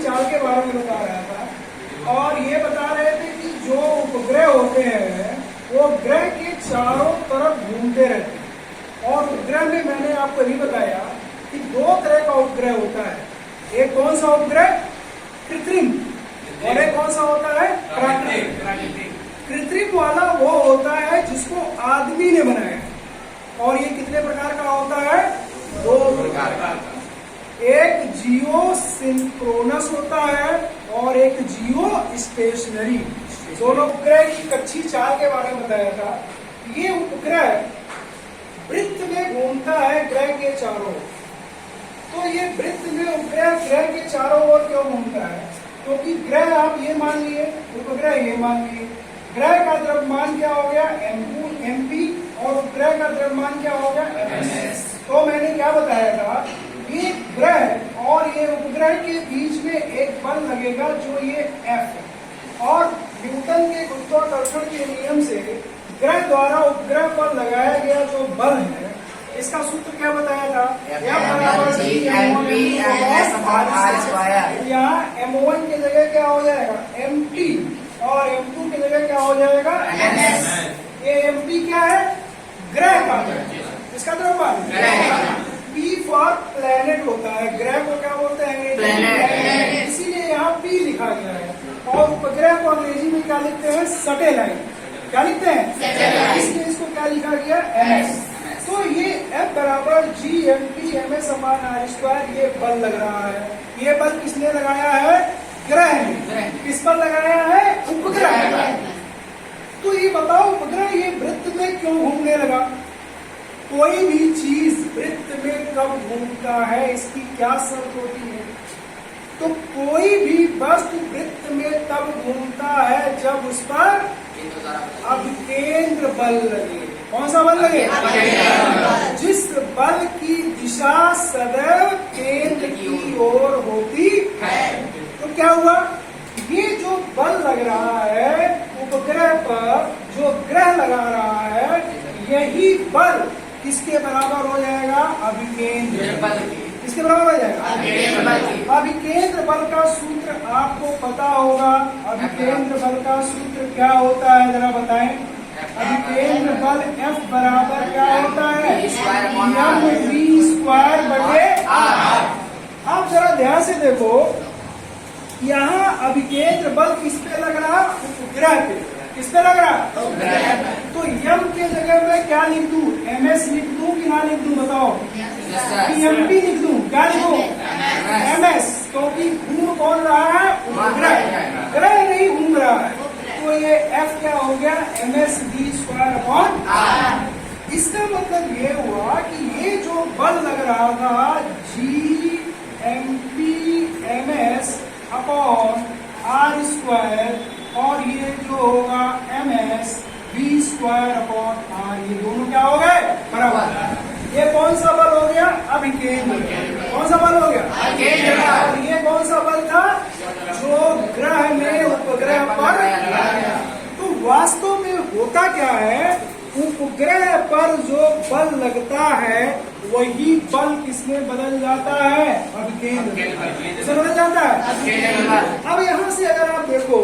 चाल के बारे में बता रहा था और ये बता रहे थे कि जो उपग्रह होते हैं वो ग्रह के चारों तरफ घूमते रहते हैं। और उपग्रह में मैंने आपको ये बताया कि दो तरह का उपग्रह होता है। एक कौन सा उपग्रह? कृत्रिम, और एक कौन सा होता है? प्राकृतिक। कृत्रिम वाला वो होता है जिसको आदमी ने बनाया, और ये कितने प्रकार का होता है? दो प्रकार का। एक जियो सिंक्रोनस होता है और एक जियो स्टेशनरी। दोनों उपग्रह की कच्ची चाल के बारे में बताया था। ये उपग्रह वृत्त में घूमता है ग्रह के चारों। तो ये वृत्त में उपग्रह ग्रह के चारों ओर क्यों घूमता है? क्योंकि ग्रह आप ये मान लिए, उपग्रह ये मान लिए। ग्रह का द्रव्यमान क्या हो गया? MP, और उपग्रह का द्रव्यमान क्या हो गया? MS। तो मैंने क्या बताया था? ये ग्रह और ये उपग्रह के बीच में एक बल लगेगा जो ये F है, और न्यूटन के गुरुत्वाकर्षण के नियम से ग्रह द्वारा उपग्रह पर लगाया गया जो बल है, इसका सूत्र क्या बताया था? यहाँ M1 की जगह क्या हो जाएगा? MT, और M2 की जगह क्या हो जाएगा? MS। ये MP क्या है? ग्रह का, इसका द्रव्यमान। P फॉर प्लेनेट होता है, ग्रह को क्या बोलते हैं? प्लेनेट। इसीलिए यहाँ P लिखा गया है। और उपग्रह को अंग्रेजी में क्या लिखते हैं? सैटेलाइट। क्या लिखते हैं? इसलिए इसको क्या लिखा गया? MS। तो ये F बराबर G(MP)(MS)/r², ये बल लग रहा है। ये बल किसने लगाया है? ग्रह ने। किस पर लगाया है? उपग्रह। तो ये बताओ, उपग्रह ये वृत्त में क्यों घूमने लगा? कोई भी चीज वृत्त में कब घूमता है, इसकी क्या शर्त होती है? तो कोई भी वस्तु वृत्त में तब घूमता है जब उस पर अभिकेंद्र बल लगे। कौन सा बल लगे? जिस बल की दिशा सदैव केंद्र की ओर होती है। तो क्या हुआ? ये जो बल लग रहा है उपग्रह पर, जो ग्रह लगा रहा है, यही बल किसके बराबर हो जाएगा? अभिकेंद्र बल। किसके बराबर हो जाएगा? अभिकेंद्र बल का सूत्र आपको पता होगा। अभिकेंद्र बल का सूत्र क्या होता है, जरा बताएं। अभिकेंद्र बल F बराबर क्या होता है? mv²/r। आप जरा ध्यान से देखो, यहाँ अभिकेंद्र बल किस पे लग रहा? उपग्रह पे। किस पे लग रहा? तो M के जगह में क्या लिख दूं? MS लिख दूं कि ना लिख दूं? बताओ। MP लिख दूं? क्या लिखूं? MS। क्योंकि घूम कौन रहा है? उपग्रह। ग्रह नहीं घूम रहा है। तो ये F क्या हो गया? MS(v²/r)। इसका मतलब ये हुआ कि ये जो बल लग रहा था G(MP)(MS)/r², और ये जो होगा MS(v²/r), ये दोनों क्या हो गए? बराबर। ये कौन सा बल हो गया? अभिकेंद्र। कौन सा बल हो गया? अभिकेंद्र। और ये कौन सा बल था? जो ग्रह में उपग्रह पर लगाया। तो वास्तव में होता क्या है? उपग्रह पर जो बल लगता है वही बल किसमें बदल जाता है? अभिकेंद्र। किसमें बदल जाता है? अब यहाँ से अगर आप देखो,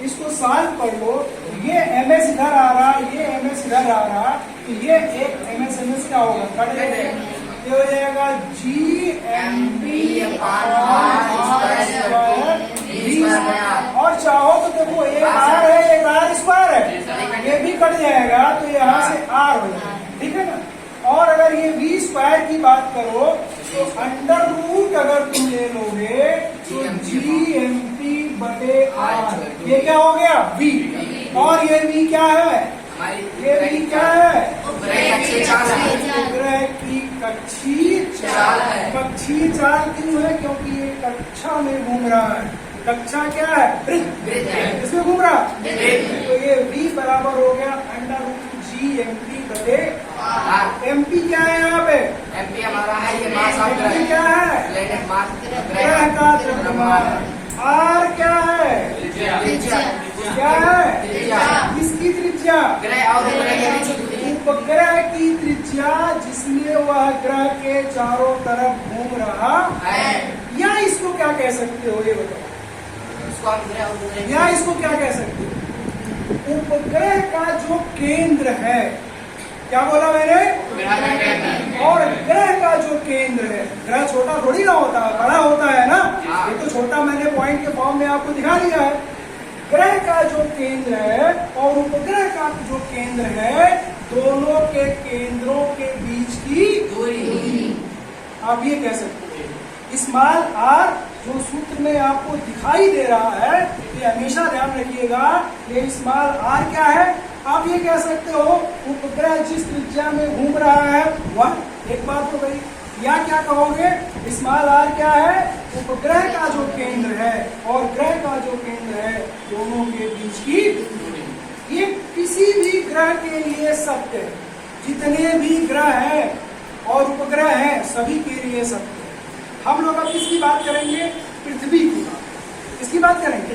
इसको साल पढ़ लो, ये MS इधर आ रहा, ये MS इधर आ रहा, तो ये एक MS क्या होगा? कट जाएगा। ये हो जाएगा G(MP)(r²)। और चाहो तो देखो, एक R है, एक R² है, ये भी कट जाएगा, तो यहाँ से R हो जाएगा। ठीक है ना? और अगर ये V² की बात करो तो √, अगर तुम ले लोगे तो G(MP)/r, ये क्या हो गया? V। और ये V क्या है? ये V क्या है? उपग्रह की कक्षीय चाल है। कक्षीय चाल क्यों है? क्योंकि ये कक्षा में घूम रहा है। कक्षा क्या है? वृत्त। किसमें घूम रहा? तो ये V बराबर हो गया √G(MP)/r। MP क्या है यहाँ पे? MP हमारा है, ये मास ऑफ ग्रह। क्या है? ग्रह का द्रव्यमान। R क्या है? क्या है? किसकी त्रिज्या? उपग्रह की त्रिज्या, जिसमें वह ग्रह के चारों तरफ घूम रहा है। या इसको क्या कह सकते हो ये बताओ, उसको हम ग्रह उपग्रह या इसको क्या कह सकते हो? उपग्रह का जो केंद्र है, क्या बोला मैंने? और ग्रह का जो केंद्र है, ग्रह छोटा थोड़ी ना होता है, बड़ा होता है ना। ये तो छोटा मैंने पॉइंट के फॉर्म में आपको दिखा दिया है। ग्रह का जो केंद्र है और उपग्रह का जो केंद्र है, दोनों के केंद्रों के बीच की दूरी आप ये कह सकते हो। स्मॉल आर जो सूत्र में आपको दिखाई दे रहा है, ये हमेशा ध्यान रखिएगा, ये स्मॉल आर क्या है? आप ये कह सकते हो उपग्रह जिस त्रिज्या में घूम रहा है वह, एक बात हो गई। या क्या कहोगे? स्मॉल आर क्या है? उपग्रह का जो केंद्र है और ग्रह का जो केंद्र है, दोनों के बीच की दूरी। ये किसी भी ग्रह के लिए सत्य है। जितने भी ग्रह हैं और उपग्रह हैं, सभी के लिए सत्य है। हम लोग अब किसकी बात करेंगे? पृथ्वी की बात। किसकी बात करेंगे?